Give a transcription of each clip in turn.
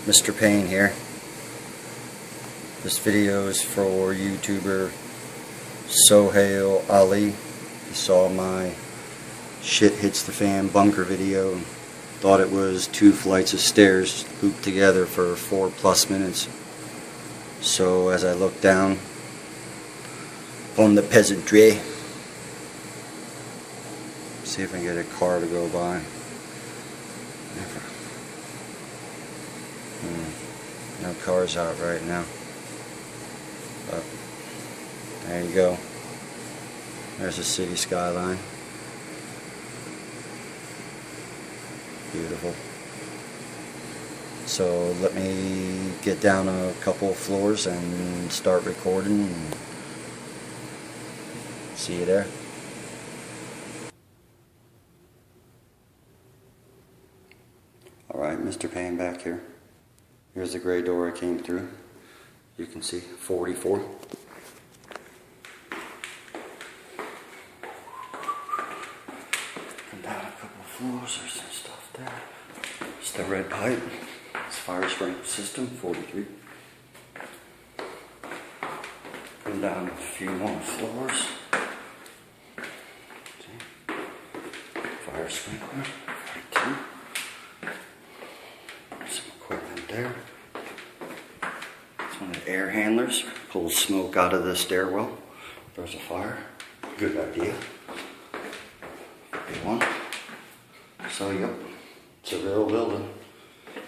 Mr. Payne here. This video is for YouTuber Sohail Ali. He saw my shit hits the fan bunker video and thought it was 2 flights of stairs looped together for 4+ minutes. So as I look down on the peasantry, see if I can get a car to go by. No cars out right now. But there you go. There's the city skyline. Beautiful. So let me get down a couple of floors and start recording. And see you there. Alright, Mr. Payne back here. Here's the gray door I came through. You can see 44. Come down a couple of floors, there's some stuff there. It's the red pipe. It's fire sprinkler system, 43. Come down a few more floors. See? Fire sprinkler, 42. Some equipment there. It's one of the air handlers. Pulls smoke out of the stairwell. There's a fire. Good idea. 51. So yep, it's a real building.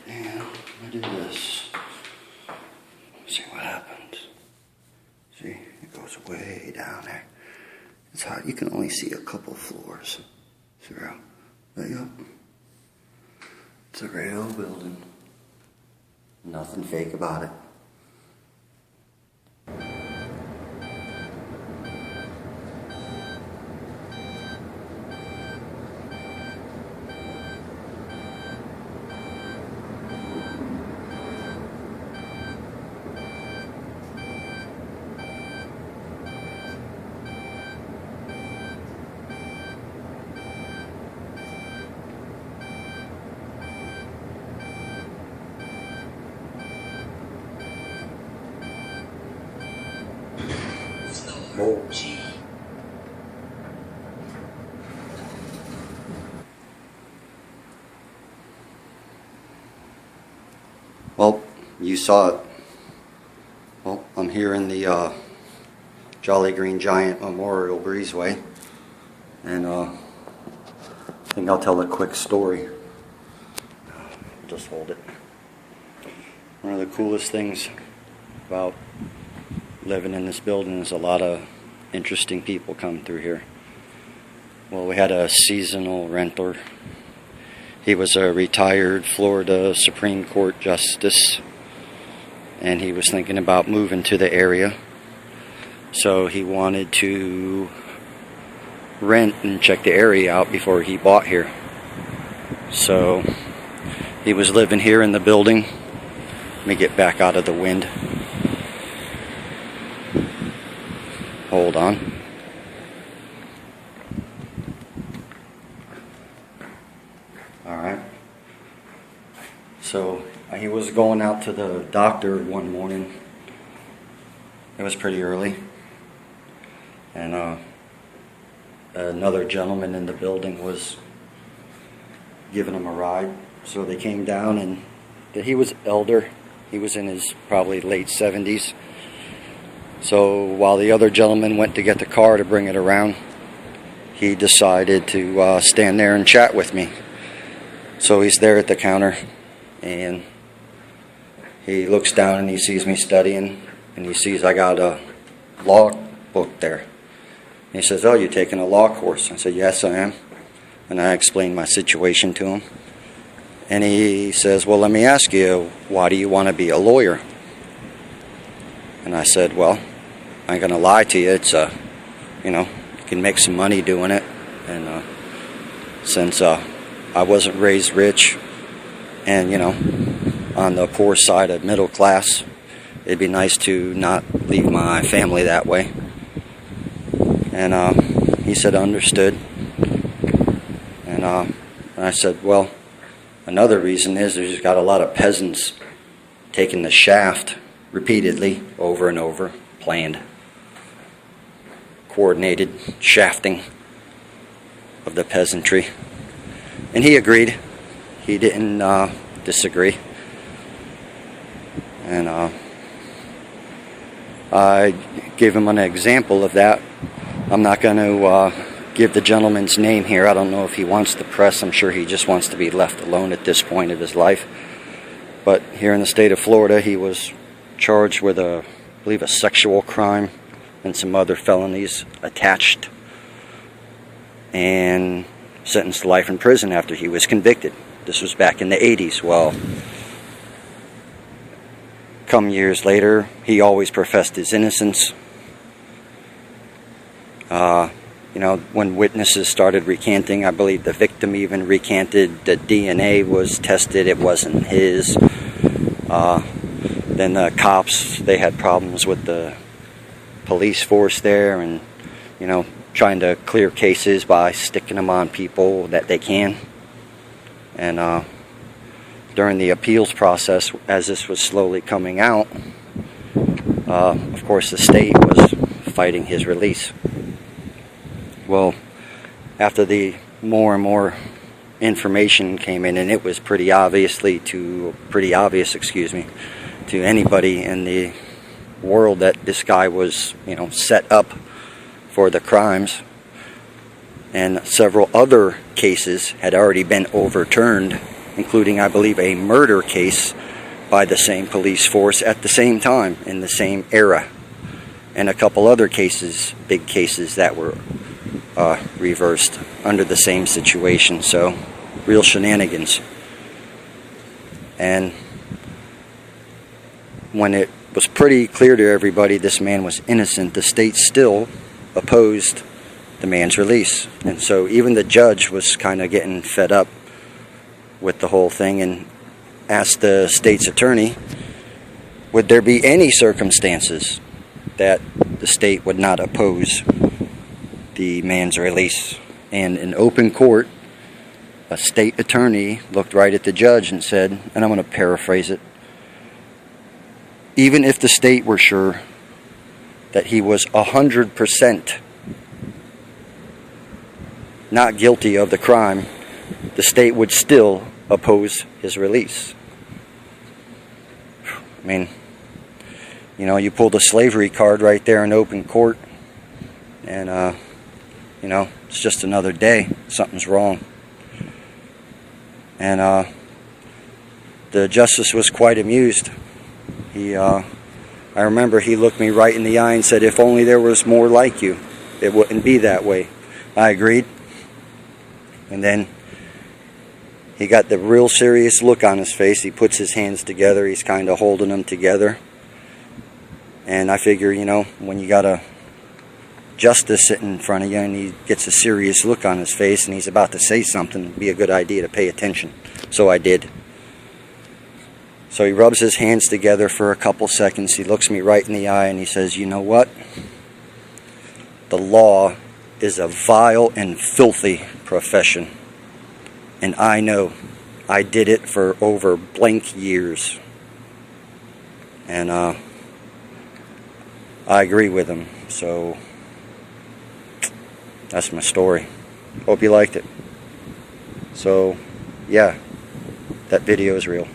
And let me do this. See what happens. See, it goes way down there. It's hard. You can only see a couple floors throughout. But yep, it's a real building. Nothing fake about it. Oh. Well, you saw it. Well, I'm here in the Jolly Green Giant Memorial Breezeway, and I think I'll tell a quick story. Just hold it. One of the coolest things about living in this building is a lot of interesting people come through here. Well, we had a seasonal renter. He was a retired Florida Supreme Court justice, and he was thinking about moving to the area. So he wanted to rent and check the area out before he bought here. So he was living here in the building. Let me get back out of the wind. Hold on. Alright. So he was going out to the doctor one morning. It was pretty early. And another gentleman in the building was giving him a ride. So they came down, and he was elder. He was in his probably late 70s. So while the other gentleman went to get the car to bring it around, he decided to stand there and chat with me. So he's there at the counter, and he looks down and he sees me studying, and he sees I got a law book there. And he says, "Oh, you're taking a law course?" I said, "Yes, I am." And I explained my situation to him. And he says, "Well, let me ask you, why do you want to be a lawyer?" And I said, "Well, I ain't gonna lie to you. It's you can make some money doing it, and since I wasn't raised rich, and on the poor side of middle class, it'd be nice to not leave my family that way." And he said, "Understood." And I said, "Well, another reason is there's got a lot of peasants taken the shaft repeatedly, over and over, planned, coordinated shafting of the peasantry. And he agreed. He didn't disagree. And I gave him an example of that. I'm not going to give the gentleman's name here. I don't know if he wants the press. I'm sure he just wants to be left alone at this point of his life. But here in the state of Florida, he was charged with I believe a sexual crime and some other felonies attached, and sentenced to life in prison after he was convicted. This was back in the 80s. Well, come years later, he always professed his innocence. You know, when witnesses started recanting, I believe the victim even recanted. The DNA was tested, it wasn't his. Then the cops, they had problems with the police force there, and, you know, trying to clear cases by sticking them on people that they can. And during the appeals process, as this was slowly coming out, of course the state was fighting his release. Well, after the more and more information came in, and it was pretty obvious, to anybody in the world that this guy was, you know, set up for the crimes, and several other cases had already been overturned, including, I believe, a murder case by the same police force at the same time in the same era, and a couple other cases, big cases, that were reversed under the same situation. So, real shenanigans. And when it was pretty clear to everybody this man was innocent, the state still opposed the man's release. And so even the judge was kind of getting fed up with the whole thing and asked the state's attorney, would there be any circumstances that the state would not oppose the man's release? And in open court, a state attorney looked right at the judge and said, and I'm going to paraphrase it, even if the state were sure that he was 100% not guilty of the crime, the state would still oppose his release. I mean, you know, you pull the slavery card right there in open court, and you know, it's just another day. Something's wrong. And the justice was quite amused. I remember he looked me right in the eye and said, if only there was more like you, it wouldn't be that way. I agreed. And then he got the real serious look on his face. He puts his hands together. He's kind of holding them together. And I figure, you know, when you got a justice sitting in front of you and he gets a serious look on his face and he's about to say something, it'd be a good idea to pay attention. So I did. So he rubs his hands together for a couple seconds. He looks me right in the eye and he says, you know what? The law is a vile and filthy profession. And I know. I did it for over blank years. And I agree with him. So that's my story. Hope you liked it. So yeah, that video is real.